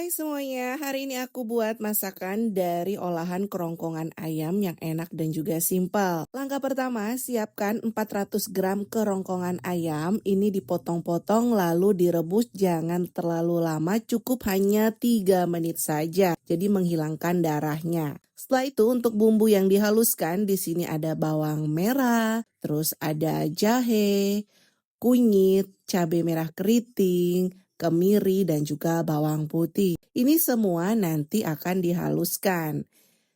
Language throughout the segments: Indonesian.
Hai semuanya, hari ini aku buat masakan dari olahan kerongkongan ayam yang enak dan juga simpel. Langkah pertama, siapkan 400 gram kerongkongan ayam. Ini dipotong-potong lalu direbus, jangan terlalu lama, cukup hanya 3 menit saja. Jadi menghilangkan darahnya. Setelah itu untuk bumbu yang dihaluskan, di sini ada bawang merah, terus ada jahe, kunyit, cabai merah keriting, kemiri, dan juga bawang putih. Ini semua nanti akan dihaluskan.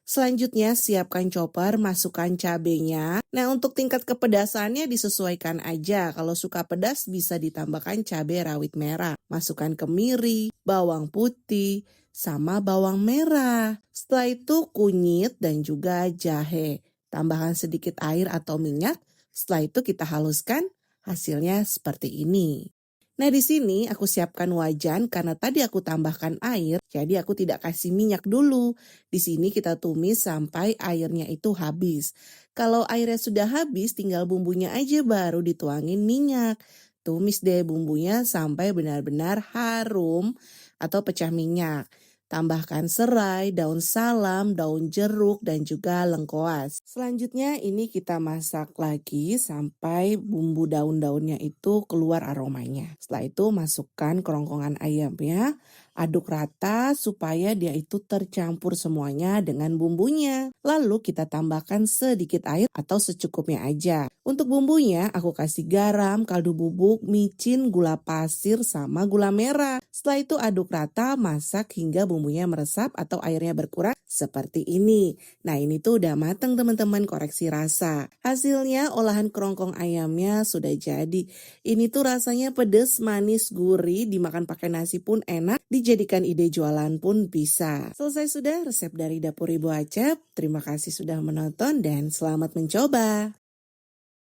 Selanjutnya siapkan chopper, masukkan cabenya. Nah untuk tingkat kepedasannya disesuaikan aja. Kalau suka pedas bisa ditambahkan cabai rawit merah. Masukkan kemiri, bawang putih, sama bawang merah. Setelah itu kunyit dan juga jahe. Tambahkan sedikit air atau minyak. Setelah itu kita haluskan, hasilnya seperti ini. Nah di sini aku siapkan wajan karena tadi aku tambahkan air, jadi aku tidak kasih minyak dulu. Di sini kita tumis sampai airnya itu habis. Kalau airnya sudah habis, tinggal bumbunya aja baru dituangin minyak. Tumis deh bumbunya sampai benar-benar harum atau pecah minyak. Tambahkan serai, daun salam, daun jeruk, dan juga lengkoas. Selanjutnya ini kita masak lagi sampai bumbu daun-daunnya itu keluar aromanya. Setelah itu masukkan kerongkongan ayamnya, aduk rata supaya dia itu tercampur semuanya dengan bumbunya. Lalu kita tambahkan sedikit air atau secukupnya aja. Untuk bumbunya aku kasih garam, kaldu bubuk, micin, gula pasir, sama gula merah. Setelah itu aduk rata, masak hingga bumbunya meresap atau airnya berkurang seperti ini. Nah ini tuh udah mateng teman-teman, koreksi rasa. Hasilnya olahan kerongkong ayamnya sudah jadi. Ini tuh rasanya pedes, manis, gurih, dimakan pakai nasi pun enak, dijadikan ide jualan pun bisa. Selesai sudah resep dari Dapur Ibu Acep. Terima kasih sudah menonton dan selamat mencoba.